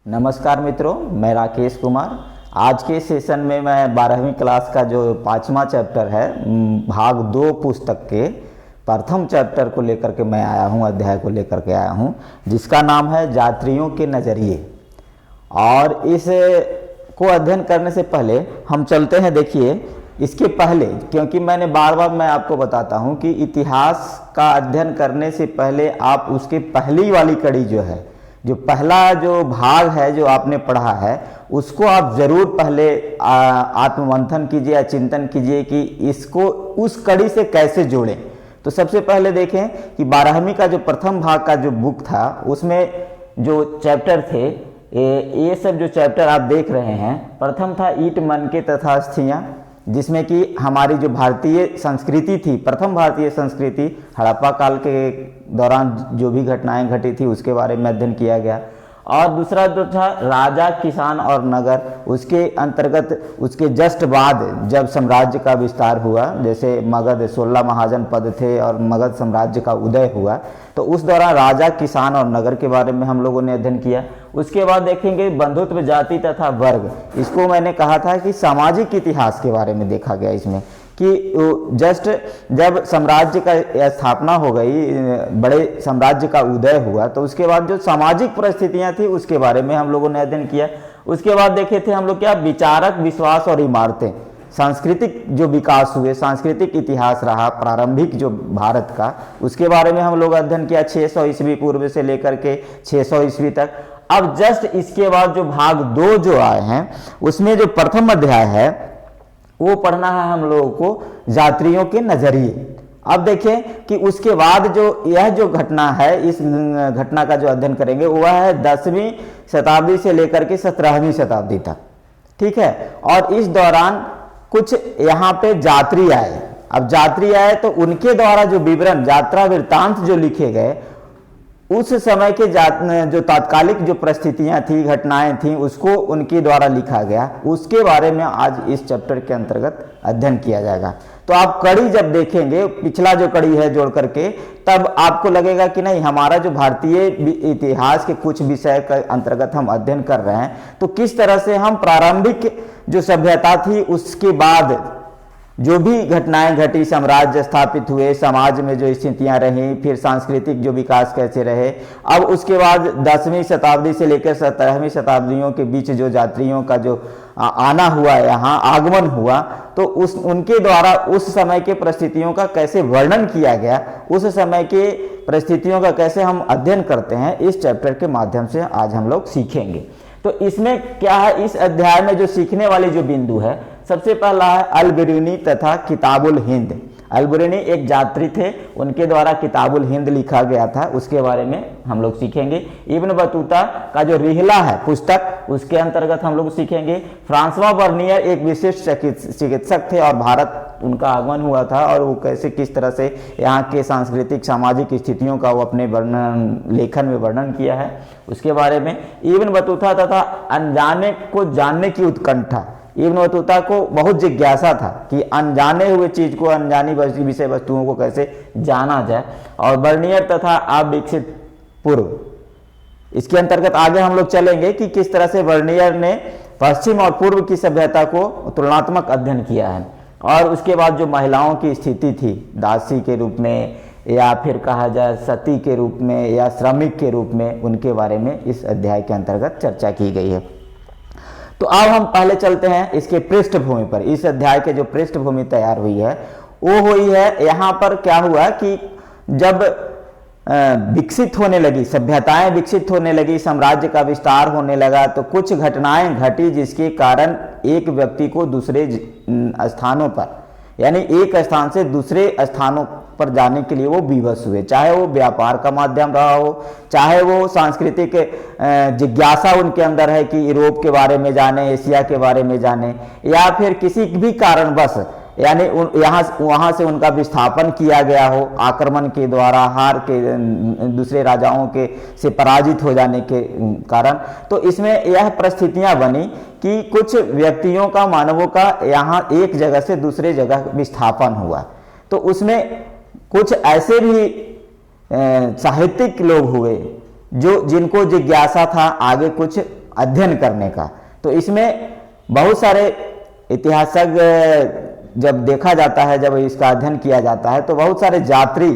नमस्कार मित्रों, मैं राकेश कुमार। आज के सेशन में मैं 12वीं क्लास का जो 5वां चैप्टर है भाग 2 पुस्तक के प्रथम चैप्टर को लेकर के मैं आया हूं, अध्याय को लेकर के आया हूं, जिसका नाम है यात्रियों के नज़रिए। और इस को अध्ययन करने से पहले हम चलते हैं, देखिए इसके पहले, क्योंकि मैंने बार बार मैं आपको बताता हूं कि इतिहास का अध्ययन करने से पहले आप उसके पहली वाली कड़ी जो है, जो पहला जो भाग है जो आपने पढ़ा है, उसको आप जरूर पहले आत्ममंथन कीजिए या चिंतन कीजिए कि इसको उस कड़ी से कैसे जोड़ें। तो सबसे पहले देखें कि 12वीं का जो प्रथम भाग का जो बुक था, उसमें जो चैप्टर थे, ये सब जो चैप्टर आप देख रहे हैं, प्रथम था ईट मन के तथा अस्थियाँ, जिसमें कि हमारी जो भारतीय संस्कृति थी, प्रथम भारतीय संस्कृति, हड़प्पा काल के दौरान जो भी घटनाएं घटी थी उसके बारे में अध्ययन किया गया। और दूसरा जो था राजा, किसान और नगर, उसके अंतर्गत उसके जस्ट बाद जब साम्राज्य का विस्तार हुआ, जैसे मगध 16 महाजन पद थे और मगध साम्राज्य का उदय हुआ, तो उस दौरान राजा, किसान और नगर के बारे में हम लोगों ने अध्ययन किया। उसके बाद देखेंगे बंधुत्व, जाति तथा वर्ग। इसको मैंने कहा था कि सामाजिक इतिहास के बारे में देखा गया इसमें, कि जस्ट जब साम्राज्य का स्थापना हो गई, बड़े साम्राज्य का उदय हुआ, तो उसके बाद जो सामाजिक परिस्थितियां थी उसके बारे में हम लोगों ने अध्ययन किया। उसके बाद देखे थे हम लोग क्या, विचारक, विश्वास और इमारतें, सांस्कृतिक जो विकास हुए, सांस्कृतिक इतिहास रहा प्रारंभिक जो भारत का, उसके बारे में हम लोग अध्ययन किया 600 ईस्वी पूर्व से लेकर के 600 ईस्वी तक। अब जस्ट इसके बाद जो भाग 2 जो आए हैं, उसमें जो प्रथम अध्याय है वो पढ़ना है हम लोगों को, यात्रियों के नजरिए। अब देखें कि उसके बाद जो यह जो घटना है, इस घटना का जो अध्ययन करेंगे वह है 10वीं शताब्दी से लेकर के 17वीं शताब्दी तक, ठीक है। और इस दौरान कुछ यहाँ पे यात्री आए। अब यात्री आए तो उनके द्वारा जो विवरण, यात्रा वृत्तांत जो लिखे गए, उस समय के जो तात्कालिक जो परिस्थितियां थी, घटनाएं थी, उसको उनके द्वारा लिखा गया। उसके बारे में आज इस चैप्टर के अंतर्गत अध्ययन किया जाएगा। तो आप कड़ी जब देखेंगे, पिछला जो कड़ी है जोड़ करके, तब आपको लगेगा कि नहीं, हमारा जो भारतीय इतिहास के कुछ विषय के अंतर्गत हम अध्ययन कर रहे हैं, तो किस तरह से हम प्रारंभिक जो सभ्यता थी उसके बाद जो भी घटनाएं घटी, साम्राज्य स्थापित हुए, समाज में जो स्थितियां रहीं, फिर सांस्कृतिक जो विकास कैसे रहे, अब उसके बाद 10वीं शताब्दी से लेकर 17वीं शताब्दियों के बीच जो यात्रियों का जो आना हुआ, यहाँ आगमन हुआ, तो उनके द्वारा उस समय के परिस्थितियों का कैसे वर्णन किया गया, उस समय के परिस्थितियों का कैसे हम अध्ययन करते हैं, इस चैप्टर के माध्यम से आज हम लोग सीखेंगे। तो इसमें क्या है, इस अध्याय में जो सीखने वाले जो बिंदु है, सबसे पहला है अल-बिरूनी तथा किताबुल हिंद। अल-बिरूनी एक यात्री थे, उनके द्वारा किताबुल हिंद लिखा गया था, उसके बारे में हम लोग सीखेंगे। इब्न बतूता का जो रिहला है पुस्तक, उसके अंतर्गत हम लोग सीखेंगे। फ्रांसवा बर्नियर एक विशिष्ट चिकित्सक थे और भारत उनका आगमन हुआ था, और वो कैसे किस तरह से यहाँ के सांस्कृतिक सामाजिक स्थितियों का वो अपने वर्णन लेखन में वर्णन किया है, उसके बारे में। इब्न बतूता तथा अनजाने को जानने की उत्कंठा। इब्न बतूता को बहुत जिज्ञासा था कि अनजाने हुए चीज को, अनजानी विषय वस्तुओं को कैसे जाना जाए। और बर्नियर तथा अविकसित पूर्व, इसके अंतर्गत आगे हम लोग चलेंगे कि किस तरह से बर्नियर ने पश्चिम और पूर्व की सभ्यता को तुलनात्मक अध्ययन किया है। और उसके बाद जो महिलाओं की स्थिति थी, दासी के रूप में या फिर कहा जाए सती के रूप में या श्रमिक के रूप में, उनके बारे में इस अध्याय के अंतर्गत चर्चा की गई है। तो अब हम पहले चलते हैं इसके पृष्ठभूमि पर। इस अध्याय के जो पृष्ठभूमि तैयार हुई है वो हुई है, यहाँ पर क्या हुआ कि जब विकसित होने लगी, सभ्यताएं विकसित होने लगी, साम्राज्य का विस्तार होने लगा, तो कुछ घटनाएं घटी जिसके कारण एक व्यक्ति को दूसरे स्थानों पर, यानी एक स्थान से दूसरे स्थानों पर जाने के लिए वो विवश हुए, चाहे वो व्यापार का माध्यम रहा हो, चाहे वो सांस्कृतिक जिज्ञासा उनके अंदर है कि यूरोप के बारे में जाने, एशिया के बारे में जाने, या फिर किसी भी कारणवश, यानी वहाँ से उनका विस्थापन किया गया हो आक्रमण के द्वारा, हार के, दूसरे राजाओं के से पराजित हो जाने के कारण। तो इसमें यह परिस्थितियां बनी कि कुछ व्यक्तियों का, मानवों का यहाँ एक जगह से दूसरे जगह विस्थापन हुआ। तो उसमें कुछ ऐसे भी साहित्यिक लोग हुए जो जिनको जिज्ञासा था आगे कुछ अध्ययन करने का। तो इसमें बहुत सारे इतिहासज्ञ जब देखा जाता है, जब इसका अध्ययन किया जाता है, तो बहुत सारे यात्री,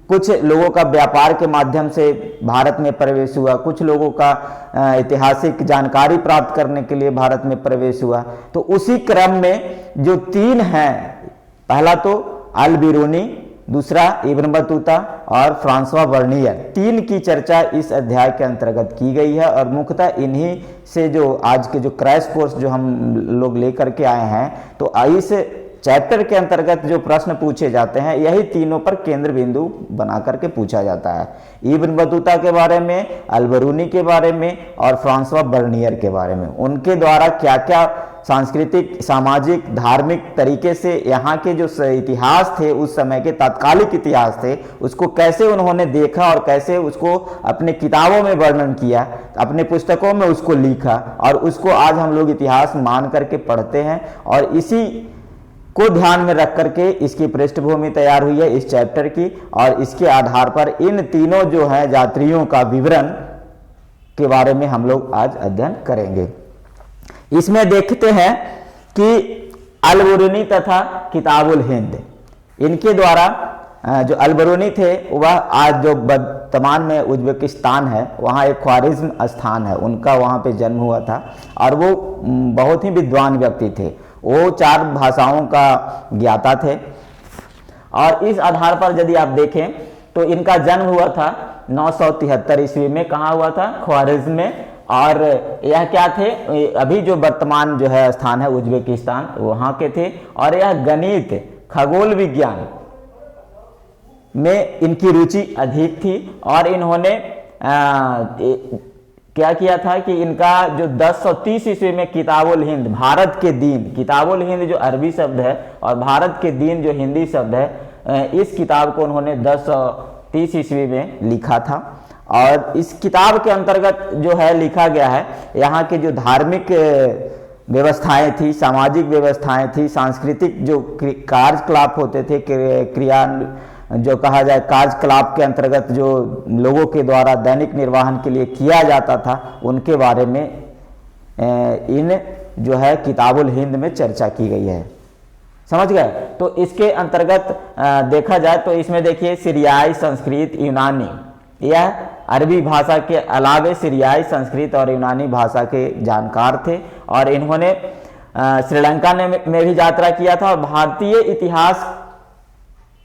कुछ लोगों का व्यापार के माध्यम से भारत में प्रवेश हुआ, कुछ लोगों का ऐतिहासिक जानकारी प्राप्त करने के लिए भारत में प्रवेश हुआ। तो उसी क्रम में जो तीन हैं, पहला तो अल बिरूनी, दूसरा इब्न बतूता और फ्रांसवा बर्नियर, तीन की चर्चा इस अध्याय के अंतर्गत की गई है। और मुख्यतः इन्हीं से जो आज के जो क्रैश कोर्स जो हम लोग लेकर के आए हैं, तो इस चैप्टर के अंतर्गत जो प्रश्न पूछे जाते हैं, यही तीनों पर केंद्र बिंदु बना करके पूछा जाता है। इब्न बतूता के बारे में, अल बिरूनी के बारे में और फ्रांसवा बर्नियर के बारे में, उनके द्वारा क्या क्या सांस्कृतिक, सामाजिक, धार्मिक तरीके से यहाँ के जो इतिहास थे, उस समय के तात्कालिक इतिहास थे, उसको कैसे उन्होंने देखा और कैसे उसको अपने किताबों में वर्णन किया, अपने पुस्तकों में उसको लिखा, और उसको आज हम लोग इतिहास मान करके पढ़ते हैं। और इसी को ध्यान में रख करके इसकी पृष्ठभूमि तैयार हुई है इस चैप्टर की, और इसके आधार पर इन तीनों जो है यात्रियों का विवरण के बारे में हम लोग आज अध्ययन करेंगे। इसमें देखते हैं कि अल बिरूनी तथा किताबुल हिंद, इनके द्वारा जो अल बिरूनी थे, वह आज जो वर्तमान में उज्बेकिस्तान है, वहाँ एक ख्वारिज्म स्थान है, उनका वहाँ पे जन्म हुआ था, और वो बहुत ही विद्वान व्यक्ति थे। वो 4 भाषाओं का ज्ञाता थे। और इस आधार पर यदि आप देखें तो इनका जन्म हुआ था 973 ईस्वी में। कहाँ हुआ था? ख्वारिज्म में। और यह क्या थे? अभी जो वर्तमान जो है स्थान है उज्बेकिस्तान, वहाँ के थे। और यह गणित, खगोल विज्ञान में इनकी रुचि अधिक थी। और इन्होंने क्या किया था कि इनका जो 1030 ईस्वी में किताबुल हिंद, भारत के दीन, किताबुल हिंद जो अरबी शब्द है और भारत के दीन जो हिंदी शब्द है, इस किताब को उन्होंने 1030 ईस्वी में लिखा था। और इस किताब के अंतर्गत जो है लिखा गया है, यहाँ के जो धार्मिक व्यवस्थाएं थी, सामाजिक व्यवस्थाएं थी, सांस्कृतिक जो कार्यकलाप होते थे, क्रिया जो कहा जाए कार्यकलाप के अंतर्गत जो लोगों के द्वारा दैनिक निर्वाहन के लिए किया जाता था, उनके बारे में इन जो है किताबुल हिंद में चर्चा की गई है। समझ गए? तो इसके अंतर्गत देखा जाए तो इसमें देखिए सीरियाई, संस्कृत, यूनानी, यह अरबी भाषा के अलावे सीरियाई, संस्कृत और यूनानी भाषा के जानकार थे। और इन्होंने श्रीलंका में भी यात्रा किया था। और भारतीय इतिहास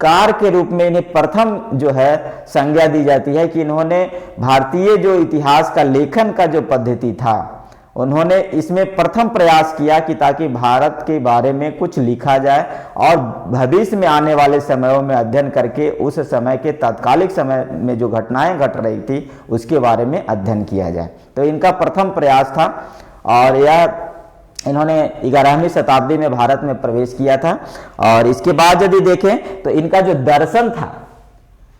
कार के रूप में इन्हें प्रथम जो है संज्ञा दी जाती है कि इन्होंने भारतीय जो इतिहास का लेखन का जो पद्धति था, उन्होंने इसमें प्रथम प्रयास किया कि ताकि भारत के बारे में कुछ लिखा जाए और भविष्य में आने वाले समयों में अध्ययन करके उस समय के तात्कालिक समय में जो घटनाएं घट रही थी उसके बारे में अध्ययन किया जाए। तो इनका प्रथम प्रयास था। और यह इन्होंने 11वीं शताब्दी में भारत में प्रवेश किया था। और इसके बाद यदि देखें तो इनका जो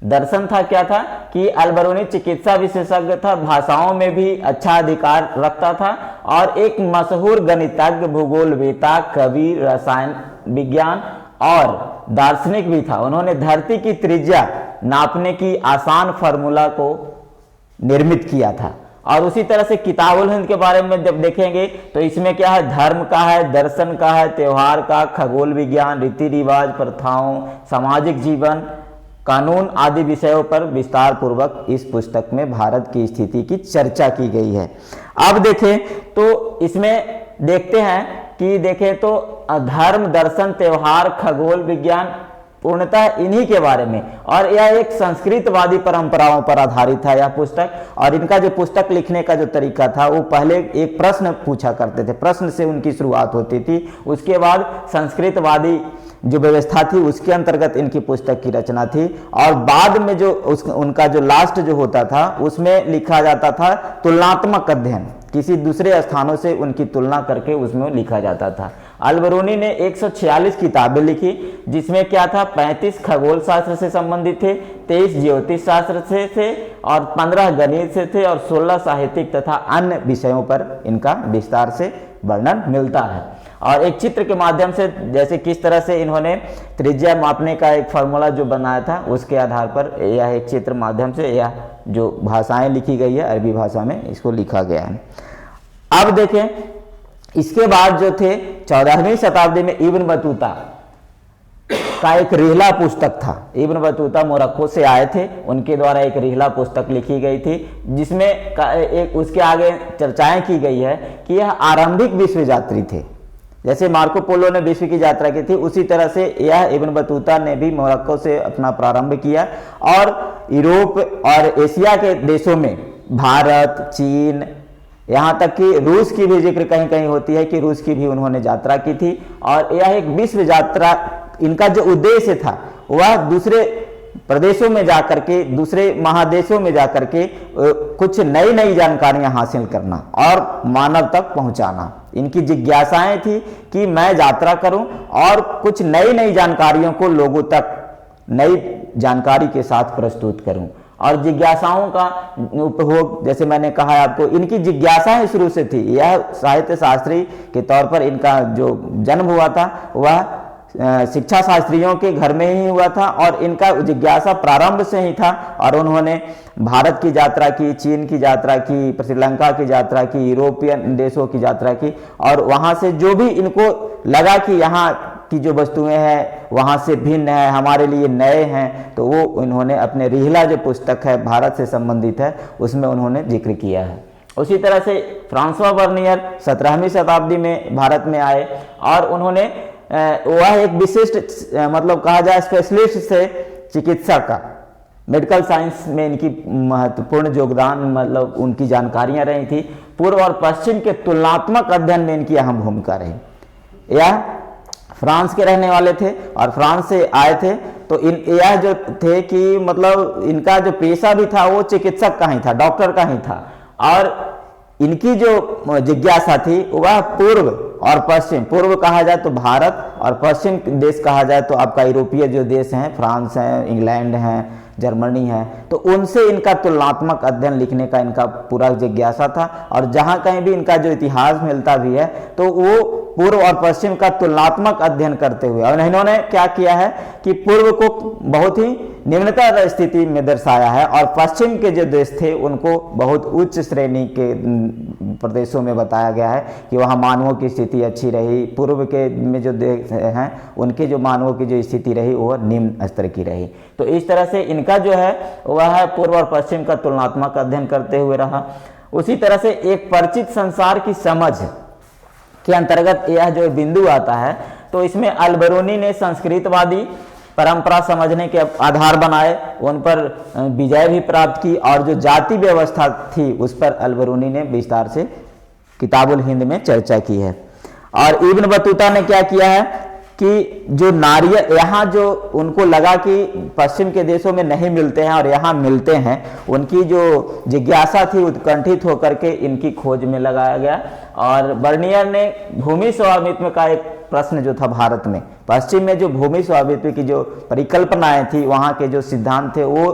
दर्शन था क्या था कि अल बिरूनी चिकित्सा विशेषज्ञ था, भाषाओं में भी अच्छा अधिकार रखता था और एक मशहूर गणितज्ञ, भूगोलवेता, कवि, रसायन विज्ञान और दार्शनिक भी था। उन्होंने धरती की त्रिज्या नापने की आसान फार्मूला को निर्मित किया था। और उसी तरह से किताबुल हिंद के बारे में जब देखेंगे तो इसमें क्या है, धर्म का है, दर्शन का है, त्योहार का, खगोल विज्ञान, रीति रिवाज, प्रथाओं, सामाजिक जीवन, कानून आदि विषयों पर विस्तार पूर्वक इस पुस्तक में भारत की स्थिति की चर्चा की गई है। अब देखें तो इसमें देखते हैं कि देखें तो धर्म, दर्शन, त्योहार, खगोल विज्ञान पूर्णतः इन्हीं के बारे में। और यह एक संस्कृतवादी परंपराओं पर आधारित है यह पुस्तक। और इनका जो पुस्तक लिखने का जो तरीका था वो पहले एक प्रश्न पूछा करते थे, प्रश्न से उनकी शुरुआत होती थी। उसके बाद संस्कृतवादी जो व्यवस्था थी उसके अंतर्गत इनकी पुस्तक की रचना थी। और बाद में जो उनका जो लास्ट जो होता था उसमें लिखा जाता था तुलनात्मक अध्ययन, किसी दूसरे स्थानों से उनकी तुलना करके उसमें लिखा जाता था। अल बिरूनी ने 146 किताबें लिखी, जिसमें क्या था 35 खगोल शास्त्र से संबंधित थे, 23 ज्योतिष शास्त्र से थे और 15 गणित से थे और 16 साहित्यिक तथा अन्य विषयों पर इनका विस्तार से वर्णन मिलता है। और एक चित्र के माध्यम से, जैसे किस तरह से इन्होंने त्रिज्या मापने का एक फार्मूला जो बनाया था उसके आधार पर यह एक चित्र माध्यम से यह जो भाषाएं लिखी गई है अरबी भाषा में इसको लिखा गया है। अब देखें, इसके बाद जो थे 14वीं शताब्दी में इब्न बतूता का एक रिहला पुस्तक था। इब्न बतूता मोरक्को से आए थे, उनके द्वारा एक रिहला पुस्तक लिखी गई थी, जिसमें एक उसके आगे चर्चाएं की गई है कि यह आरंभिक विश्व यात्री थे। जैसे मार्को पोलो ने विश्व की यात्रा की थी, उसी तरह से यह इब्न बतूता ने भी मोरक्को से अपना प्रारंभ किया और यूरोप और एशिया के देशों में, भारत, चीन, यहाँ तक कि रूस की भी जिक्र कहीं कहीं होती है कि रूस की भी उन्होंने यात्रा की थी। और यह एक विश्व यात्रा, इनका जो उद्देश्य था वह दूसरे प्रदेशों में जाकर के, दूसरे महादेशों में जाकर के कुछ नई नई जानकारियां हासिल करना और मानव तक पहुंचाना। इनकी जिज्ञासाएं थी कि मैं यात्रा करूं और कुछ नई नई जानकारियों को लोगों तक नई जानकारी के साथ प्रस्तुत करूं। और जिज्ञासाओं का उपभोग, जैसे मैंने कहा आपको, इनकी जिज्ञासाएं शुरू से थी। यह साहित्य शास्त्री के तौर पर इनका जो जन्म हुआ था वह शिक्षा शास्त्रियों के घर में ही हुआ था और इनका जिज्ञासा प्रारंभ से ही था। और उन्होंने भारत की यात्रा की, चीन की यात्रा की, श्रीलंका की यात्रा की, यूरोपियन देशों की यात्रा की, और वहां से जो भी इनको लगा कि यहाँ की जो वस्तुएं हैं वहां से भिन्न है, हमारे लिए नए हैं, तो वो उन्होंने अपने रिहला जो पुस्तक है भारत से संबंधित है उसमें उन्होंने जिक्र किया है। उसी तरह से फ्रांसवा बर्नियर 17वीं शताब्दी में भारत में आए और उन्होंने वह एक विशिष्ट, मतलब कहा जाए स्पेशलिस्ट से चिकित्सक का, मेडिकल साइंस में इनकी महत्वपूर्ण योगदान, मतलब उनकी जानकारियां रही थी। पूर्व और पश्चिम के तुलनात्मक अध्ययन में इनकी अहम भूमिका रही। यह फ्रांस के रहने वाले थे और फ्रांस से आए थे, तो यह जो थे कि मतलब इनका जो पेशा भी था वो चिकित्सक का ही था, डॉक्टर का ही था। और इनकी जो जिज्ञासा थी वह पूर्व और पश्चिम, पूर्व कहा जाए तो भारत और पश्चिम देश कहा जाए तो आपका यूरोपीय जो देश हैं, फ्रांस है, इंग्लैंड है, जर्मनी है, तो उनसे इनका तुलनात्मक अध्ययन लिखने का इनका पूरा जिज्ञासा था। और जहां कहीं भी इनका जो इतिहास मिलता भी है तो वो पूर्व और पश्चिम का तुलनात्मक अध्ययन करते हुए, और इन्होंने क्या किया है कि पूर्व को बहुत ही निम्नतर स्थिति में दर्शाया है और पश्चिम के जो देश थे उनको बहुत उच्च श्रेणी के प्रदेशों में बताया गया है कि वहाँ मानवों की स्थिति अच्छी रही। पूर्व के में जो देश हैं उनके जो मानवों की जो स्थिति रही वो निम्न स्तर की रही। तो इस तरह से इनका जो है वह पूर्व और पश्चिम का तुलनात्मक अध्ययन करते हुए रहा। उसी तरह से एक परिचित संसार की समझ के अंतर्गत यह जो बिंदु आता है, तो इसमें अल-बरूनी ने संस्कृतवादी परंपरा समझने के आधार बनाए, उन पर विजय भी प्राप्त की और जो जाति व्यवस्था थी उस पर अल-बरूनी ने विस्तार से किताबुल हिंद में चर्चा की है। और इब्न बतूता ने क्या किया है कि जो नारियल, यहाँ जो उनको लगा कि पश्चिम के देशों में नहीं मिलते हैं और यहाँ मिलते हैं, उनकी जो जिज्ञासा थी उत्कंठित होकर के इनकी खोज में लगाया गया। और बर्नियर ने भूमि स्वामित्व का एक प्रश्न जो था भारत में, पश्चिम में जो भूमि स्वामित्व की जो परिकल्पनाएं थी, वहाँ के जो सिद्धांत थे वो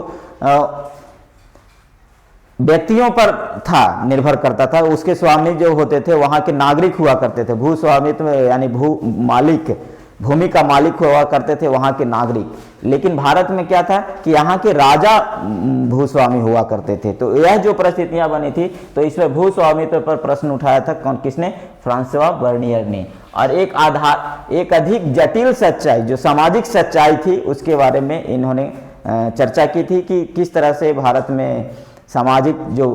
व्यक्तियों पर था, निर्भर करता था। उसके स्वामी जो होते थे वहाँ के नागरिक हुआ करते थे, भू स्वामित्व यानी भू मालिक, भूमि का मालिक हुआ करते थे वहाँ के नागरिक। लेकिन भारत में क्या था कि यहाँ के राजा भूस्वामी हुआ करते थे। तो यह जो परिस्थितियां बनी थी, तो इसमें भूस्वामित्व पर प्रश्न उठाया था कौन, किसने? फ्रांसवा बर्नियर ने। और एक अधिक जटिल सच्चाई, जो सामाजिक सच्चाई थी, उसके बारे में इन्होंने चर्चा की थी कि किस तरह से भारत में सामाजिक जो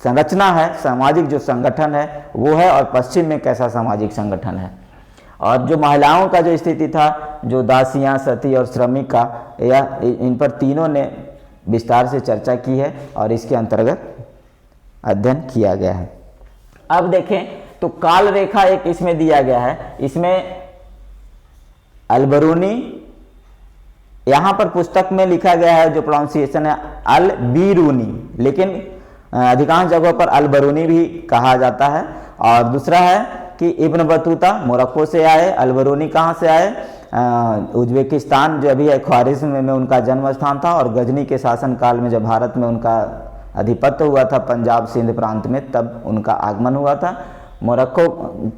संरचना है, सामाजिक जो संगठन है वो है, और पश्चिम में कैसा सामाजिक संगठन है। और जो महिलाओं का जो स्थिति था, जो दासियां, सती और श्रमिका, या इन पर तीनों ने विस्तार से चर्चा की है और इसके अंतर्गत अध्ययन किया गया है। अब देखें तो काल रेखा एक इसमें दिया गया है। इसमें अल-बरूनी, यहाँ पर पुस्तक में लिखा गया है जो प्रोनाउंसिएशन है अल-बीरूनी, लेकिन अधिकांश जगहों पर अल-बरूनी भी कहा जाता है। और दूसरा है कि इब्न बतूता मोरक्को से आए, अल-बरूनी कहाँ से आए? उज्बेकिस्तान जो अभी है, ख्वारिज़्म में उनका जन्म स्थान था। और गजनी के शासनकाल में जब भारत में उनका अधिपत्य हुआ था, पंजाब सिंध प्रांत में, तब उनका आगमन हुआ था। मोरक्को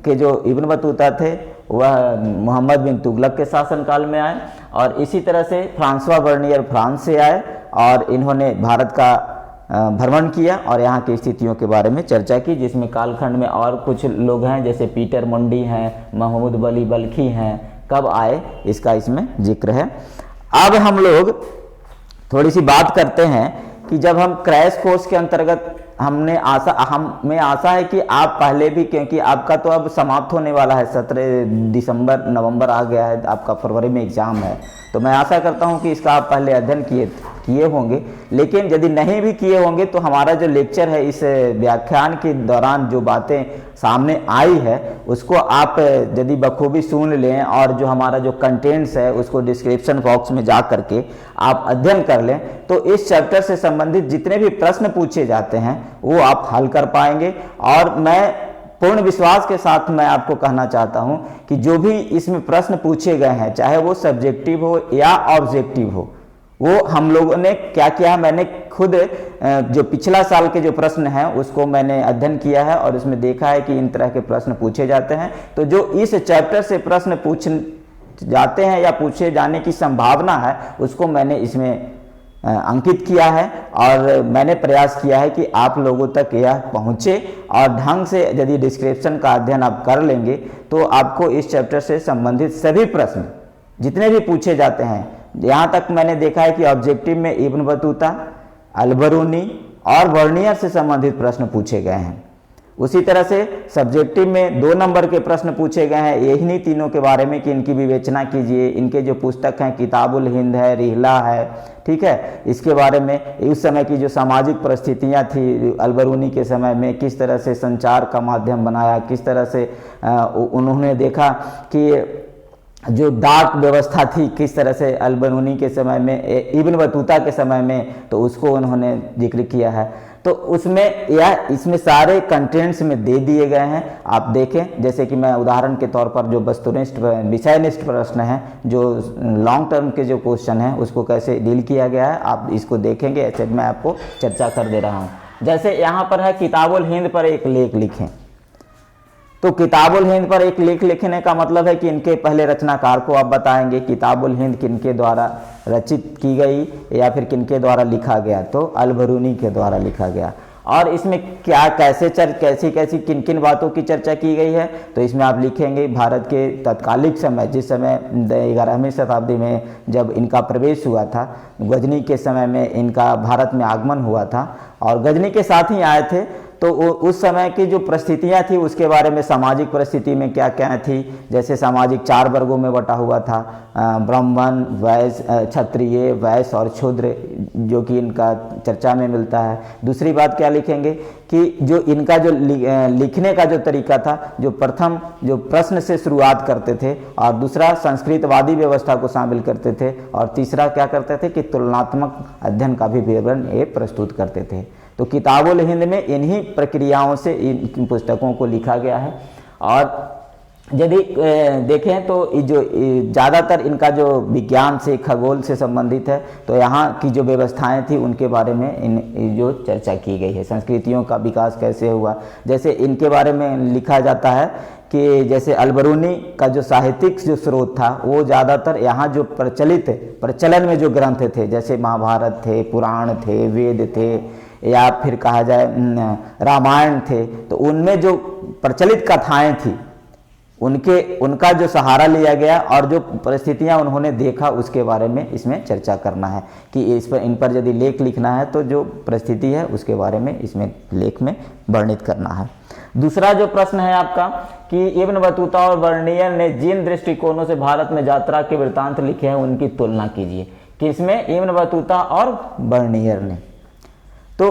के जो इब्न बतूता थे वह मोहम्मद बिन तुगलक के शासनकाल में आए। और इसी तरह से फ्रांसवा बर्नियर फ्रांस से आए और इन्होंने भारत का भ्रमण किया और यहाँ की स्थितियों के बारे में चर्चा की, जिसमें कालखंड में और कुछ लोग हैं जैसे पीटर मंडी हैं, महमूद वली बल्खी हैं, कब आए इसका इसमें जिक्र है। अब हम लोग थोड़ी सी बात करते हैं कि जब हम क्रैश कोर्स के अंतर्गत हमें आशा है कि आप पहले भी, क्योंकि आपका तो अब समाप्त होने वाला है, 17 दिसंबर नवंबर आ गया है, आपका फरवरी में एग्ज़ाम है, तो मैं आशा करता हूं कि इसका आप पहले अध्ययन किए होंगे। लेकिन यदि नहीं भी किए होंगे तो हमारा जो लेक्चर है, इस व्याख्यान के दौरान जो बातें सामने आई है उसको आप यदि बखूबी सुन लें और जो हमारा जो कंटेंट्स है उसको डिस्क्रिप्शन बॉक्स में जा करके आप अध्ययन कर लें, तो इस चैप्टर से संबंधित जितने भी प्रश्न पूछे जाते हैं वो आप हल कर पाएंगे। और मैं पूर्ण विश्वास के साथ मैं आपको कहना चाहता हूं कि जो भी इसमें प्रश्न पूछे गए हैं, चाहे वो सब्जेक्टिव हो या ऑब्जेक्टिव हो, वो हम लोगों ने क्या किया, मैंने खुद जो पिछला साल के जो प्रश्न हैं उसको मैंने अध्ययन किया है और उसमें देखा है कि इन तरह के प्रश्न पूछे जाते हैं। तो जो इस चैप्टर से प्रश्न पूछ जाते हैं या पूछे जाने की संभावना है उसको मैंने इसमें अंकित किया है और मैंने प्रयास किया है कि आप लोगों तक यह पहुंचे। और ढंग से यदि डिस्क्रिप्शन का अध्ययन आप कर लेंगे तो आपको इस चैप्टर से संबंधित सभी प्रश्न जितने भी पूछे जाते हैं, यहाँ तक मैंने देखा है कि ऑब्जेक्टिव में इब्न बतूता, अल-बरूनी और वर्नियर से संबंधित प्रश्न पूछे गए हैं। उसी तरह से सब्जेक्टिव में 2 नंबर के प्रश्न पूछे गए हैं यही तीनों के बारे में कि इनकी विवेचना कीजिए। इनके जो पुस्तक हैं किताबुल हिंद है, रिहला है, ठीक है, इसके बारे में उस समय की जो सामाजिक परिस्थितियां थी अल-बरूनी के समय में, किस तरह से संचार का माध्यम बनाया, किस तरह से उन्होंने देखा कि जो डाक व्यवस्था थी किस तरह से अल-बरूनी के समय में, इब्न बतूता के समय में, तो उसको उन्होंने जिक्र किया है। तो उसमें यह इसमें सारे कंटेंट्स में दे दिए गए हैं, आप देखें। जैसे कि मैं उदाहरण के तौर पर जो वस्तुनिष्ठ विषयनिष्ठ प्रश्न हैं, जो लॉन्ग टर्म के जो क्वेश्चन हैं उसको कैसे डील किया गया है आप इसको देखेंगे, ऐसे मैं आपको चर्चा कर दे रहा हूँ। जैसे यहाँ पर है किताबुल हिंद पर एक लेख लिखें, तो किताबुल हिंद पर एक लेख लिखने का मतलब है कि इनके पहले रचनाकार को आप बताएंगे, किताबुल हिंद किनके द्वारा रचित की गई या फिर किनके द्वारा लिखा गया, तो अल-बरूनी के द्वारा लिखा गया। और इसमें क्या कैसी किन किन बातों की चर्चा की गई है, तो इसमें आप लिखेंगे भारत के तत्कालिक समय, जिस समय 11वीं शताब्दी में जब इनका प्रवेश हुआ था, गजनी के समय में इनका भारत में आगमन हुआ था और गजनी के साथ ही आए थे, तो उस समय की जो परिस्थितियाँ थी उसके बारे में, सामाजिक परिस्थिति में क्या क्या थी। जैसे सामाजिक 4 वर्गों में बटा हुआ था, ब्राह्मण, वैश्य, क्षत्रिय, वैश्य और शूद्र, जो कि इनका चर्चा में मिलता है। दूसरी बात क्या लिखेंगे कि जो इनका जो लिखने का जो तरीका था, जो प्रथम जो प्रश्न से शुरुआत करते थे, और दूसरा संस्कृतवादी व्यवस्था को शामिल करते थे, और तीसरा क्या करते थे कि तुलनात्मक अध्ययन का भी विवरण ये प्रस्तुत करते थे। तो किताबुल हिंद में इन्हीं प्रक्रियाओं से इन पुस्तकों को लिखा गया है। और यदि देखें तो जो ज़्यादातर इनका जो विज्ञान से, खगोल से संबंधित है, तो यहाँ की जो व्यवस्थाएं थी उनके बारे में इन जो चर्चा की गई है, संस्कृतियों का विकास कैसे हुआ। जैसे इनके बारे में लिखा जाता है कि जैसे अल-बरूनी का जो साहित्यिक जो स्रोत था वो ज़्यादातर यहाँ जो प्रचलन में जो ग्रंथ थे, जैसे महाभारत थे, पुराण थे, वेद थे, या फिर कहा जाए रामायण थे, तो उनमें जो प्रचलित कथाएं थी उनका जो सहारा लिया गया और जो परिस्थितियां उन्होंने देखा उसके बारे में इसमें चर्चा करना है कि इन पर यदि लेख लिखना है तो जो परिस्थिति है उसके बारे में इसमें लेख में वर्णित करना है। दूसरा जो प्रश्न है आपका कि इब्न बतूता और वर्नियर ने जिन दृष्टिकोणों से भारत में यात्रा के वृत्तांत लिखे हैं उनकी तुलना कीजिए। किसमें? इब्न बतूता और वर्नियर ने। तो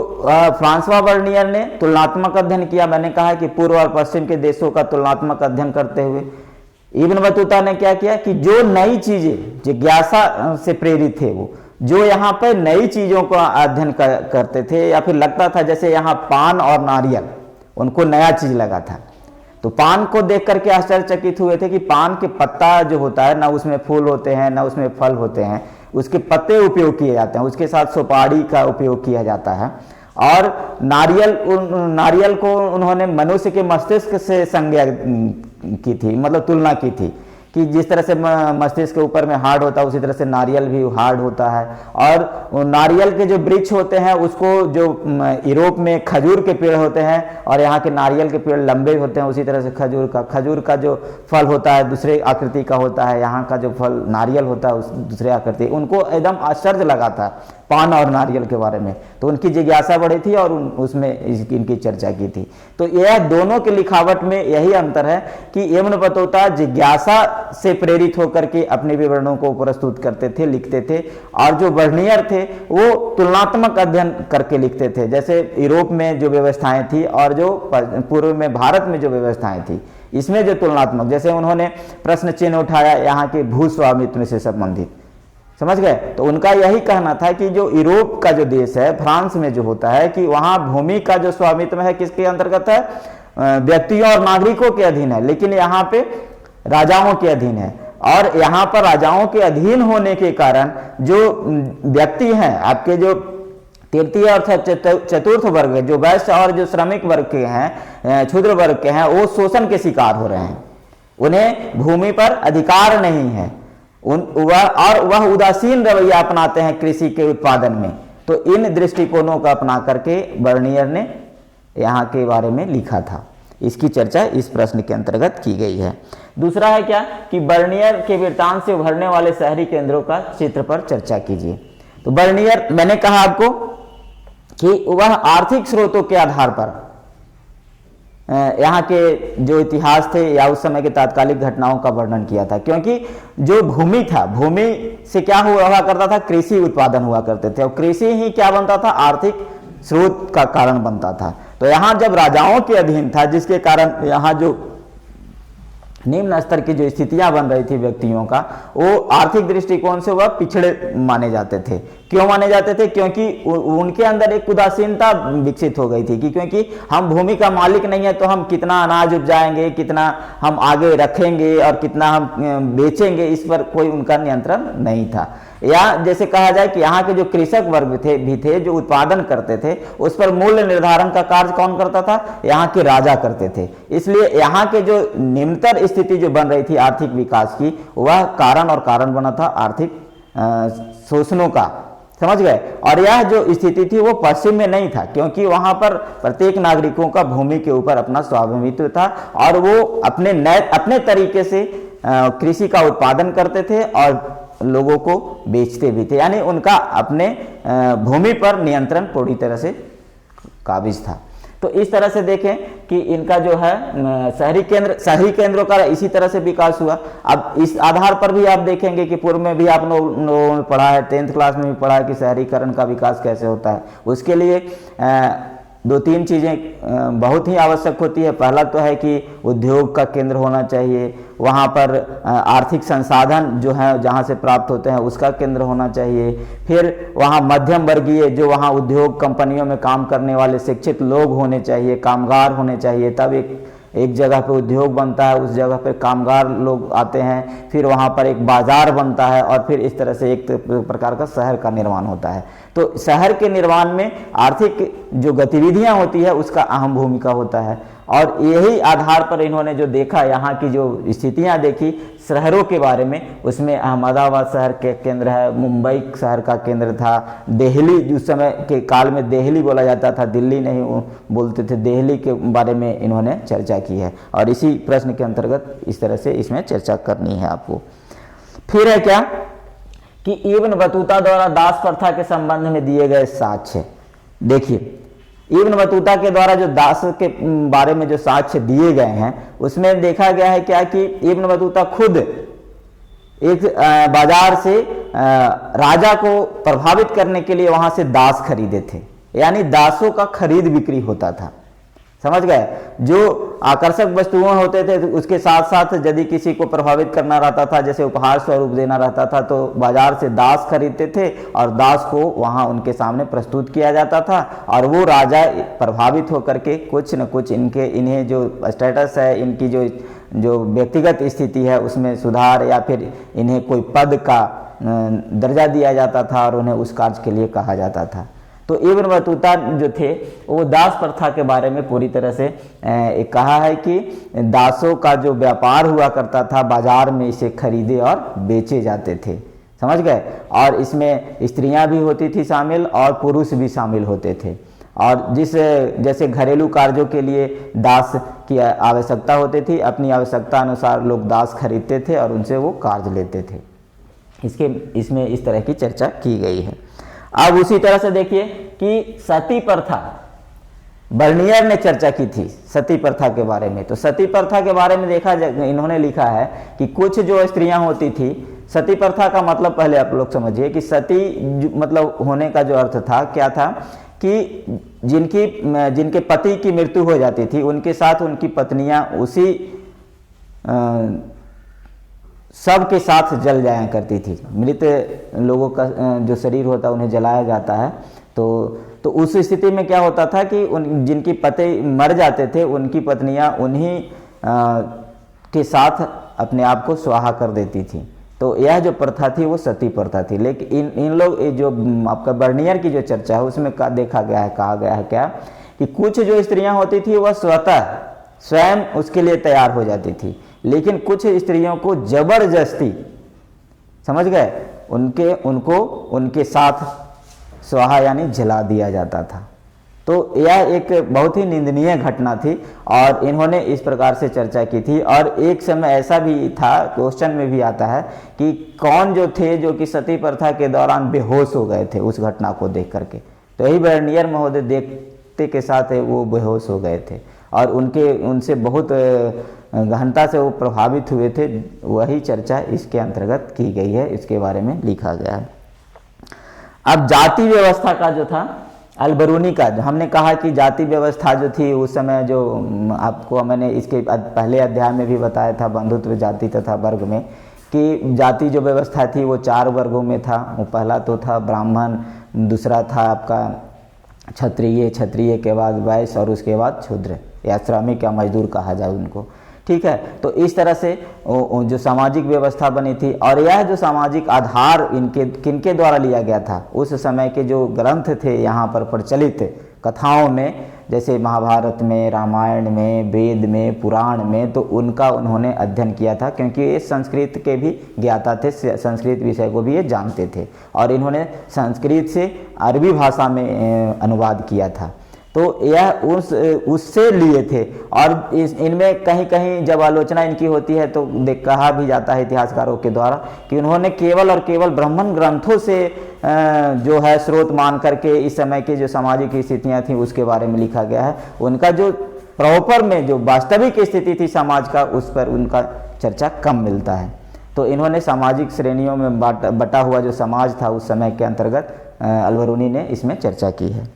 फ्रांसवा वर्नियर ने तुलनात्मक अध्ययन किया। मैंने कहा कि पूर्व और पश्चिम के देशों का तुलनात्मक अध्ययन करते हुए इब्न बतूता ने क्या किया कि जो नई चीजें जिज्ञासा से प्रेरित थे, वो जो यहाँ पे नई चीजों का अध्ययन करते थे, या फिर लगता था जैसे यहाँ पान और नारियल उनको नया चीज लगा था, तो पान को देख करके आश्चर्यचकित हुए थे कि पान के पत्ता जो होता है ना उसमें फूल होते हैं ना उसमें फल होते हैं, उसके पत्ते उपयोग किए जाते हैं, उसके साथ सुपारी का उपयोग किया जाता है। और नारियल को उन्होंने मनुष्य के मस्तिष्क से संज्ञा की थी, मतलब तुलना की थी कि जिस तरह से मस्तिष्क के ऊपर में हार्ड होता है उसी तरह से नारियल भी हार्ड होता है। और नारियल के जो वृक्ष होते हैं उसको, जो यूरोप में खजूर के पेड़ होते हैं और यहाँ के नारियल के पेड़ लंबे होते हैं, उसी तरह से खजूर का जो फल होता है दूसरे आकृति का होता है, यहाँ का जो फल नारियल होता है उस दूसरे आकृति। उनको एकदम आश्चर्य लगा था पान और नारियल के बारे में, तो उनकी जिज्ञासा बढ़ी थी और उसमें इनकी चर्चा की थी। तो यह दोनों के लिखावट में यही अंतर है कि यमन जिज्ञासा से प्रेरित होकर के अपने विवरणों को प्रस्तुत करते थे, लिखते थे, और जो बर्नियर थे वो तुलनात्मक अध्ययन करके लिखते थे। जैसे यूरोप में जो व्यवस्थाएं थी और जो पूर्व में भारत में जो व्यवस्थाएं थी, इसमें जो तुलनात्मक, जैसे उन्होंने प्रश्न चिन्ह उठाया यहाँ के भू स्वामित्व से संबंधित, समझ गए। तो उनका यही कहना था कि जो यूरोप का जो देश है, फ्रांस में जो होता है कि वहाँ भूमि का जो स्वामित्व है किसके अंतर्गत है, व्यक्तियों और नागरिकों के अधीन है, लेकिन यहाँ पे राजाओं के अधीन है। और यहाँ पर राजाओं के अधीन होने के कारण जो व्यक्ति हैं, आपके जो तृतीय और चतुर्थ वर्ग, जो वैश्य और जो श्रमिक वर्ग के हैं, क्षुद्र वर्ग के हैं, वो शोषण के शिकार हो रहे हैं। उन्हें भूमि पर अधिकार नहीं है, वह उदासीन रवैया अपनाते हैं कृषि के उत्पादन में। तो इन दृष्टिकोणों का अपना करके बर्नियर ने यहाँ के बारे में लिखा था। इसकी चर्चा इस प्रश्न के अंतर्गत की गई है। दूसरा है क्या कि बर्नियर के वृत्तांत से उभरने वाले शहरी केंद्रों का चित्र पर चर्चा कीजिए। तो बर्नियर, मैंने कहा आपको कि वह आर्थिक स्रोतों के आधार पर यहाँ के जो इतिहास थे या उस समय के तात्कालिक घटनाओं का वर्णन किया था, क्योंकि जो भूमि था, भूमि से क्या हुआ करता था, कृषि उत्पादन हुआ करते थे, और कृषि ही क्या बनता था, आर्थिक स्रोत का कारण बनता था। तो यहाँ जब राजाओं के अधीन था, जिसके कारण यहाँ जो निम्न स्तर की जो स्थितियां बन रही थी व्यक्तियों का, वो आर्थिक दृष्टिकोण से वह पिछड़े माने जाते थे। क्यों माने जाते थे? क्योंकि उनके अंदर एक उदासीनता विकसित हो गई थी कि क्योंकि हम भूमि का मालिक नहीं है तो हम कितना अनाज उपजाएंगे, कितना हम आगे रखेंगे और कितना हम बेचेंगे, इस पर कोई उनका नियंत्रण नहीं था। या जैसे कहा जाए कि यहाँ के जो कृषक वर्ग भी थे जो उत्पादन करते थे, उस पर मूल्य निर्धारण का कार्य कौन करता था? यहाँ के राजा करते थे। इसलिए यहाँ के जो निम्नतर स्थिति जो बन रही थी आर्थिक विकास की, वह कारण बना था आर्थिक शोषणों का, समझ गए। और यह जो स्थिति थी वो पश्चिम में नहीं था, क्योंकि वहां पर प्रत्येक नागरिकों का भूमि के ऊपर अपना स्वामित्व था और वो अपने तरीके से कृषि का उत्पादन करते थे और लोगों को बेचते भी थे, यानी उनका अपने भूमि पर नियंत्रण पूरी तरह से काबिज था। तो इस तरह से देखें कि इनका जो है शहरी केंद्रों का इसी तरह से विकास हुआ। अब इस आधार पर भी आप देखेंगे कि पूर्व में भी आप लोगों ने पढ़ा है, 10th क्लास में भी पढ़ा है कि शहरीकरण का विकास कैसे होता है। उसके लिए 2-3 चीज़ें बहुत ही आवश्यक होती है। पहला तो है कि उद्योग का केंद्र होना चाहिए, वहाँ पर आर्थिक संसाधन जो है जहाँ से प्राप्त होते हैं उसका केंद्र होना चाहिए। फिर वहाँ मध्यम वर्गीय जो वहाँ उद्योग कंपनियों में काम करने वाले शिक्षित लोग होने चाहिए, कामगार होने चाहिए, तब एक जगह पे उद्योग बनता है, उस जगह पे कामगार लोग आते हैं, फिर वहाँ पर एक बाजार बनता है और फिर इस तरह से एक प्रकार का शहर का निर्माण होता है। तो शहर के निर्माण में आर्थिक जो गतिविधियाँ होती है उसका अहम भूमिका होता है। और यही आधार पर इन्होंने जो देखा, यहाँ की जो स्थितियाँ देखी शहरों के बारे में, उसमें अहमदाबाद शहर के केंद्र है, मुंबई शहर का केंद्र था, दिल्ली उस समय के काल में दिल्ली बोला जाता था, दिल्ली नहीं बोलते थे, दिल्ली के बारे में इन्होंने चर्चा की है। और इसी प्रश्न के अंतर्गत इस तरह से इसमें चर्चा करनी है आपको। फिर है क्या कि इब्न बतूता द्वारा दास प्रथा के संबंध में दिए गए साक्ष्य। देखिए, इब्न बतूता के द्वारा जो दास के बारे में जो साक्ष्य दिए गए हैं उसमें देखा गया है क्या कि इब्न बतूता खुद एक बाजार से राजा को प्रभावित करने के लिए वहां से दास खरीदे थे, यानी दासों का खरीद बिक्री होता था, समझ गए। जो आकर्षक वस्तुएं होते थे उसके साथ साथ यदि किसी को प्रभावित करना रहता था, जैसे उपहार स्वरूप देना रहता था, तो बाजार से दास खरीदते थे और दास को वहां उनके सामने प्रस्तुत किया जाता था और वो राजा प्रभावित होकर के कुछ न कुछ इन्हें जो स्टेटस है, इनकी जो व्यक्तिगत स्थिति है उसमें सुधार या फिर इन्हें कोई पद का दर्जा दिया जाता था और उन्हें उस कार्य के लिए कहा जाता था। तो इब्न बतूता जो थे वो दास प्रथा के बारे में पूरी तरह से कहा है कि दासों का जो व्यापार हुआ करता था, बाजार में इसे खरीदे और बेचे जाते थे, समझ गए। और इसमें स्त्रियां भी होती थी शामिल और पुरुष भी शामिल होते थे। और जैसे घरेलू कार्यों के लिए दास की आवश्यकता होती थी, अपनी आवश्यकता अनुसार लोग दास खरीदते थे और उनसे वो कार्य लेते थे। इसमें इस तरह की चर्चा की गई है। अब उसी तरह से देखिए कि सती प्रथा, बर्नियर ने चर्चा की थी सती प्रथा के बारे में। तो सती प्रथा के बारे में इन्होंने लिखा है कि कुछ जो स्त्रियां होती थी, सती प्रथा का मतलब पहले आप लोग समझिए कि सती मतलब होने का जो अर्थ था क्या था कि जिनके पति की मृत्यु हो जाती थी उनके साथ उनकी पत्नियां उसी सब के साथ जल जाया करती थी। मृत लोगों का जो शरीर होता है उन्हें जलाया जाता है। तो उस स्थिति में क्या होता था कि जिनकी पति मर जाते थे उनकी पत्नियां उन्हीं के साथ अपने आप को स्वाहा कर देती थी। तो यह जो प्रथा थी वो सती प्रथा थी। लेकिन इन लोग जो आपका बर्नियर की जो चर्चा है उसमें कहा गया है क्या कि कुछ जो स्त्रियां होती थी वह स्वयं उसके लिए तैयार हो जाती थी, लेकिन कुछ स्त्रियों को जबरदस्ती, समझ गए, उनको उनके साथ स्वाहा यानी जला दिया जाता था। तो यह एक बहुत ही निंदनीय घटना थी और इन्होंने इस प्रकार से चर्चा की थी। और एक समय ऐसा भी था, क्वेश्चन में भी आता है कि कौन जो थे जो कि सती प्रथा के दौरान बेहोश हो गए थे उस घटना को देख करके। तो यही बर्नियर महोदय देखते के साथ वो बेहोश हो गए थे और उनसे बहुत गहनता से वो प्रभावित हुए थे। वही चर्चा इसके अंतर्गत की गई है, इसके बारे में लिखा गया है। अब जाति व्यवस्था का जो था अलबरूनी का, हमने कहा कि जाति व्यवस्था जो थी उस समय, जो आपको मैंने इसके पहले अध्याय में भी बताया था बंधुत्व जाति तथा वर्ग में, कि जाति जो व्यवस्था थी वो 4 वर्गों में था। वो पहला तो था ब्राह्मण, दूसरा था आपका क्षत्रिय के बाद वैश्य और उसके बाद शूद्र या श्रमिक या मजदूर कहा जाए उनको, ठीक है। तो इस तरह से जो सामाजिक व्यवस्था बनी थी। और यह जो सामाजिक आधार किनके द्वारा लिया गया था, उस समय के जो ग्रंथ थे यहाँ पर प्रचलित कथाओं में, जैसे महाभारत में, रामायण में, वेद में, पुराण में, तो उनका उन्होंने अध्ययन किया था, क्योंकि ये संस्कृत के भी ज्ञाता थे, संस्कृत विषय को भी ये जानते थे और इन्होंने संस्कृत से अरबी भाषा में अनुवाद किया था। तो यह उससे लिए थे। और इनमें कहीं कहीं जब आलोचना इनकी होती है तो कहा भी जाता है इतिहासकारों के द्वारा कि उन्होंने केवल और केवल ब्राह्मण ग्रंथों से जो है स्रोत मान करके इस समय की जो सामाजिक स्थितियां थी उसके बारे में लिखा गया है। उनका जो प्रॉपर में जो वास्तविक स्थिति थी समाज का, उस पर उनका चर्चा कम मिलता है। तो इन्होंने सामाजिक श्रेणियों में बटा हुआ जो समाज था उस समय के अंतर्गत अलबरूनी ने इसमें चर्चा की है।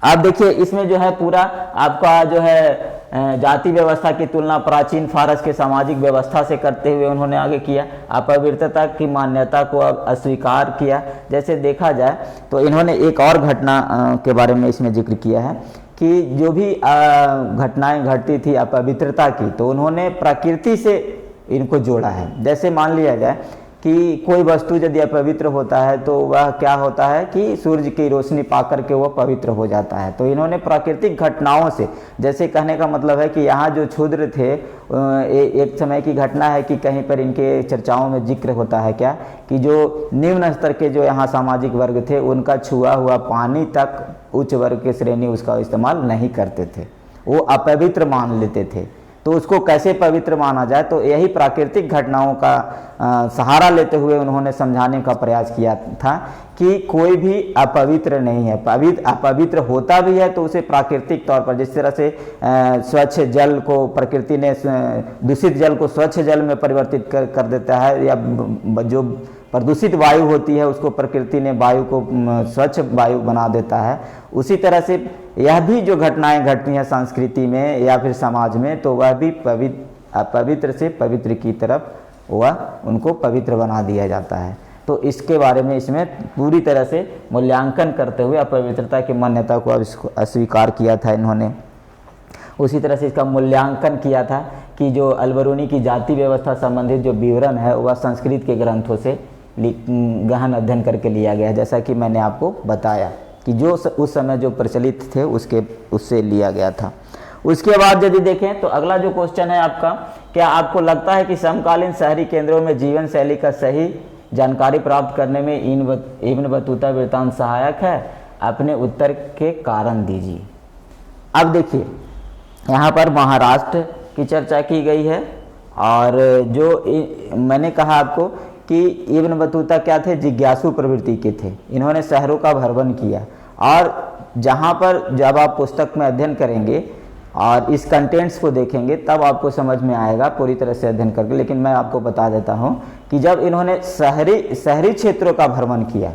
आप देखिए इसमें जो है पूरा आपका जो है जाति व्यवस्था की तुलना प्राचीन फारस के सामाजिक व्यवस्था से करते हुए उन्होंने आगे किया। अपवित्रता की मान्यता को अस्वीकार किया। जैसे देखा जाए तो इन्होंने एक और घटना के बारे में इसमें जिक्र किया है कि जो भी घटनाएं घटती थी अपवित्रता की, तो उन्होंने प्रकृति से इनको जोड़ा है। जैसे मान लिया जाए कि कोई वस्तु यदि अपवित्र होता है तो वह क्या होता है कि सूर्य की रोशनी पाकर के वह पवित्र हो जाता है। तो इन्होंने प्राकृतिक घटनाओं से, जैसे कहने का मतलब है कि यहाँ जो क्षुद्र थे, एक समय की घटना है कि कहीं पर इनके चर्चाओं में जिक्र होता है क्या कि जो निम्न स्तर के जो यहाँ सामाजिक वर्ग थे उनका छुआ हुआ पानी तक उच्च वर्ग के श्रेणी उसका इस्तेमाल नहीं करते थे, वो अपवित्र मान लेते थे। तो उसको कैसे पवित्र माना जाए, तो यही प्राकृतिक घटनाओं का सहारा लेते हुए उन्होंने समझाने का प्रयास किया था कि कोई भी अपवित्र नहीं है। अपवित्र होता भी है तो उसे प्राकृतिक तौर पर, जिस तरह से स्वच्छ जल को प्रकृति ने, दूषित जल को स्वच्छ जल में परिवर्तित कर देता है, या जो प्रदूषित वायु होती है उसको प्रकृति ने वायु को स्वच्छ वायु बना देता है। उसी तरह से यह भी जो घटनाएं घटती हैं संस्कृति में या फिर समाज में, तो वह भी अपवित्र से पवित्र की तरफ वह उनको पवित्र बना दिया जाता है। तो इसके बारे में इसमें पूरी तरह से मूल्यांकन करते हुए अपवित्रता की मान्यता को अस्वीकार किया था इन्होंने। उसी तरह से इसका मूल्यांकन किया था कि जो अलबरूनी की जाति व्यवस्था संबंधित जो विवरण है वह संस्कृत के ग्रंथों से गहन अध्ययन करके लिया गया है, जैसा कि मैंने आपको बताया। कि जो उस समय जो प्रचलित थे उससे लिया गया था। उसके बाद यदि देखें तो अगला जो क्वेश्चन है आपका, क्या आपको लगता है कि समकालीन शहरी केंद्रों में जीवन शैली का सही जानकारी प्राप्त करने में इब्न बतूता वृत्तांत सहायक है? अपने उत्तर के कारण दीजिए। अब देखिए यहाँ पर महाराष्ट्र की चर्चा की गई है, और जो मैंने कहा आपको कि इब्न बतूता क्या थे, जिज्ञासु प्रवृत्ति के थे। इन्होंने शहरों का भ्रमण किया, और जहाँ पर जब आप पुस्तक में अध्ययन करेंगे और इस कंटेंट्स को देखेंगे तब आपको समझ में आएगा पूरी तरह से अध्ययन करके। लेकिन मैं आपको बता देता हूँ कि जब इन्होंने शहरी क्षेत्रों का भ्रमण किया,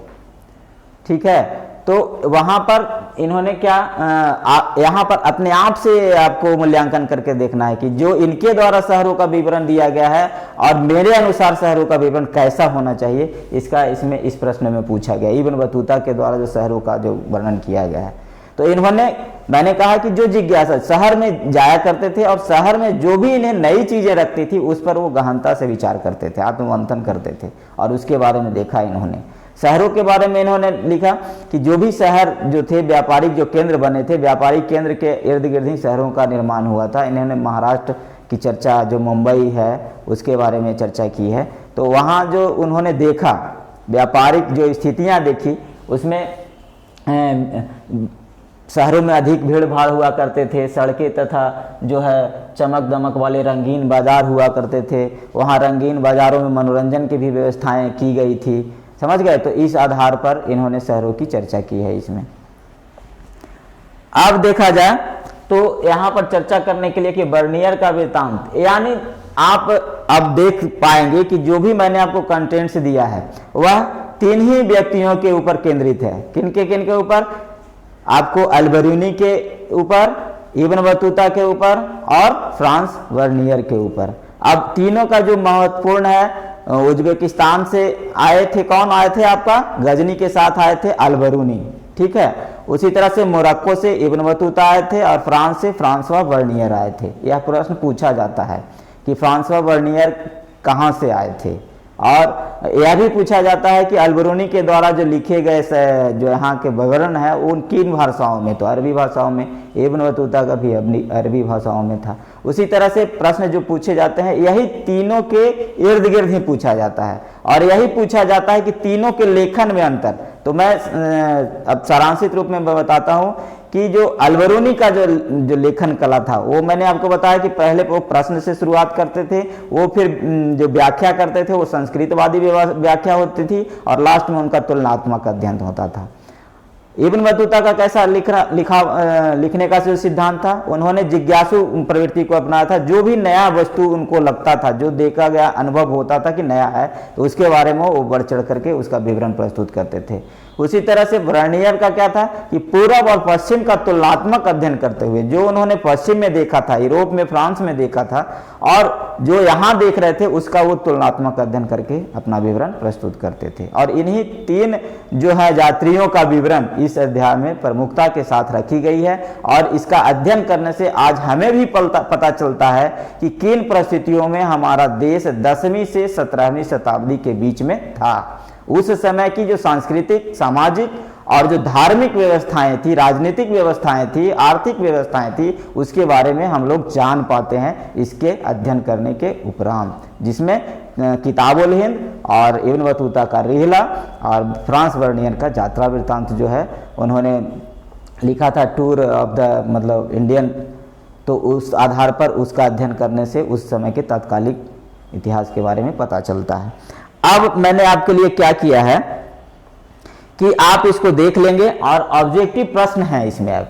ठीक है, तो वहाँ पर इन्होंने क्या यहाँ पर अपने आप से आपको मूल्यांकन करके देखना है कि जो इनके द्वारा शहरों का विवरण दिया गया है और मेरे अनुसार शहरों का विवरण कैसा होना चाहिए, इसका इसमें इस प्रश्न में पूछा गया। इब्न बतूता के द्वारा जो शहरों का जो वर्णन किया गया है, तो मैंने कहा कि जो जिज्ञासा शहर में जाया करते थे और शहर में जो भी इन्हें नई चीजें रखती थी उस पर वो गहनता से विचार करते थे, आत्ममंथन करते थे, और उसके बारे में देखा इन्होंने। शहरों के बारे में इन्होंने लिखा कि जो भी शहर जो थे, व्यापारिक जो केंद्र बने थे, व्यापारिक केंद्र के इर्द गिर्द ही शहरों का निर्माण हुआ था। इन्होंने महाराष्ट्र की चर्चा, जो मुंबई है उसके बारे में चर्चा की है। तो वहाँ जो उन्होंने देखा, व्यापारिक जो स्थितियाँ देखी, उसमें शहरों में अधिक भीड़ भाड़ हुआ करते थे, सड़कें तथा जो है चमक दमक वाले रंगीन बाजार हुआ करते थे। वहाँ रंगीन बाजारों में मनोरंजन की भी व्यवस्थाएं की गई थी, समझ गए। तो इस आधार पर इन्होंने शहरों की चर्चा की है इसमें। अब देखा जाए तो यहाँ पर चर्चा करने के लिए कि बर्नियर का वृत्तांत, यानी आप अब देख पाएंगे कि जो भी मैंने आपको कंटेंट्स दिया है वह 3 ही व्यक्तियों के ऊपर केंद्रित है। किनके ऊपर? आपको अल्बरूनी के ऊपर, इब्न बतूता के ऊपर और फ्रांस वर्नियर के ऊपर। अब तीनों का जो महत्वपूर्ण है, उज्बेकिस्तान से आए थे, कौन आए थे आपका? गजनी के साथ आए थे अल्बरूनी, ठीक है। उसी तरह से मोरक्को से इब्न बतूता आए थे और फ्रांस से फ्रांसवा वर्नियर आए थे। यह प्रश्न पूछा जाता है कि फ्रांसवा वर्नियर कहाँ से आए थे, और यह भी पूछा जाता है कि अल्बरूनी के द्वारा जो लिखे गए जो यहाँ के विवरण है उन किन भाषाओं में, तो अरबी भाषाओं में। इब्न बतूता का भी अरबी भाषाओं में था। उसी तरह से प्रश्न जो पूछे जाते हैं यही तीनों के इर्द गिर्द ही पूछा जाता है, और यही पूछा जाता है कि तीनों के लेखन में अंतर। तो मैं अब सारांशित रूप में बताता हूँ कि जो अल्बरूनी का जो लेखन कला था, वो मैंने आपको बताया कि पहले वो प्रश्न से शुरुआत करते थे, वो फिर जो व्याख्या करते थे वो संस्कृतवादी व्याख्या होती थी, और लास्ट में उनका तुलनात्मक अध्ययन होता था। इब्न बतूता का कैसा लिखने का जो सिद्धांत था, उन्होंने जिज्ञासु प्रवृत्ति को अपनाया था। जो भी नया वस्तु उनको लगता था, जो देखा गया अनुभव होता था कि नया है, तो उसके बारे में वो बढ़ चढ़ करके उसका विवरण प्रस्तुत करते थे। उसी तरह से वर्नियर का क्या था कि पूर्व और पश्चिम का तुलनात्मक अध्ययन करते हुए, जो उन्होंने पश्चिम में देखा था, यूरोप में, फ्रांस में देखा था, और जो यहाँ देख रहे थे उसका वो तुलनात्मक अध्ययन करके अपना विवरण प्रस्तुत करते थे। और इन्हीं 3 जो है यात्रियों का विवरण इस अध्याय में प्रमुखता के साथ रखी गई है, और इसका अध्ययन करने से आज हमें भी पता चलता है कि किन परिस्थितियों में हमारा देश 10वीं से 17वीं शताब्दी के बीच में था। उस समय की जो सांस्कृतिक, सामाजिक और जो धार्मिक व्यवस्थाएं थी, राजनीतिक व्यवस्थाएं थी, आर्थिक व्यवस्थाएं थी, उसके बारे में हम लोग जान पाते हैं इसके अध्ययन करने के उपरांत, जिसमें किताबुल हिंद और इब्न बतूता का रिहला और फ्रांस वर्नियर का यात्रा वृत्तांत जो है उन्होंने लिखा था, टूर ऑफ द मतलब इंडियन। तो उस आधार पर उसका अध्ययन करने से उस समय के तात्कालिक इतिहास के बारे में पता चलता है। अब मैंने आपके लिए क्या किया है कि आप इसको देख लेंगे, और ऑब्जेक्टिव प्रश्न है इसमें। अब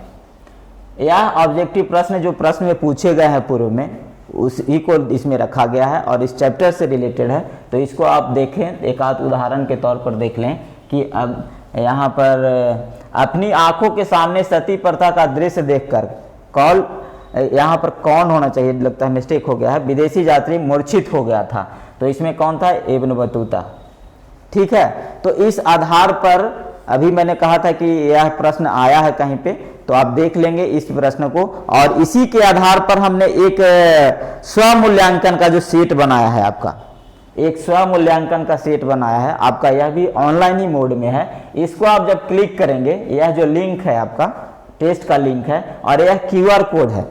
यह ऑब्जेक्टिव प्रश्न जो प्रश्न में पूछे गए हैं पूर्व में, उसी को इसमें रखा गया है और इस चैप्टर से रिलेटेड है। तो इसको आप देखें, एक आध उदाहरण के तौर पर देख लें कि अब यहाँ पर अपनी आंखों के सामने सती प्रथा का दृश्य देखकर यहाँ पर कौन होना चाहिए, लगता है मिस्टेक हो गया है, विदेशी यात्री मूर्छित हो गया था। तो इसमें कौन था? इब्न बतूता, ठीक है। तो इस आधार पर अभी मैंने कहा था कि यह प्रश्न आया है कहीं पे, तो आप देख लेंगे इस प्रश्न को, और इसी के आधार पर हमने एक स्वमूल्यांकन का जो शीट बनाया है आपका, एक स्व मूल्यांकन का सेट बनाया है आपका, यह भी ऑनलाइन ही मोड में है। इसको आप जब क्लिक करेंगे, यह जो लिंक है आपका टेस्ट का लिंक है और यह QR कोड है,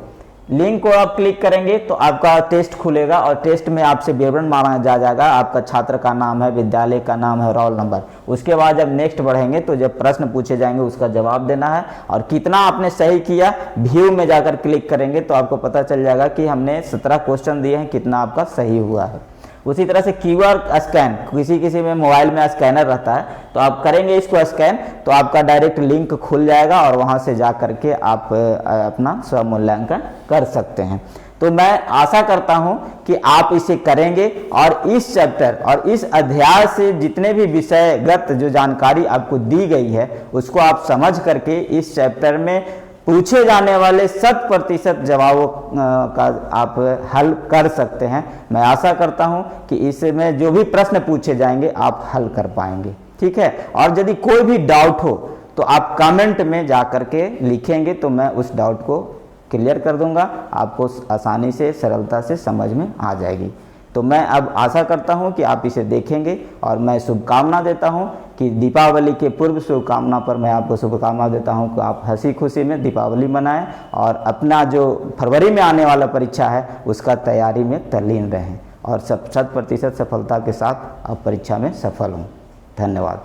लिंक को आप क्लिक करेंगे तो आपका टेस्ट खुलेगा और टेस्ट में आपसे विवरण मांगा जाएगा, आपका छात्र का नाम है, विद्यालय का नाम है, रोल नंबर। उसके बाद जब नेक्स्ट बढ़ेंगे तो जब प्रश्न पूछे जाएंगे उसका जवाब देना है और कितना आपने सही किया, व्यू में जाकर क्लिक करेंगे तो आपको पता चल जाएगा कि हमने 17 क्वेश्चन दिए हैं, कितना आपका सही हुआ है। उसी तरह से QR स्कैन, किसी में मोबाइल में स्कैनर रहता है तो आप करेंगे इसको स्कैन तो आपका डायरेक्ट लिंक खुल जाएगा और वहां से जा करके आप अपना स्व मूल्यांकन कर सकते हैं। तो मैं आशा करता हूं कि आप इसे करेंगे और इस चैप्टर और इस अध्याय से जितने भी विषयगत जो जानकारी आपको दी गई है उसको आप समझ करके इस चैप्टर में पूछे जाने वाले 100% जवाबों का आप हल कर सकते हैं। मैं आशा करता हूं कि इसमें जो भी प्रश्न पूछे जाएंगे आप हल कर पाएंगे, ठीक है। और यदि कोई भी डाउट हो तो आप कमेंट में जा करके लिखेंगे तो मैं उस डाउट को क्लियर कर दूंगा, आपको आसानी से सरलता से समझ में आ जाएगी। तो मैं अब आशा करता हूं कि आप इसे देखेंगे और मैं शुभकामना देता हूं कि दीपावली के पूर्व शुभकामना पर मैं आपको शुभकामना देता हूं कि आप हंसी खुशी में दीपावली मनाएं और अपना जो फरवरी में आने वाला परीक्षा है उसका तैयारी में तल्लीन रहें और 100% सफलता के साथ आप परीक्षा में सफल हों। धन्यवाद।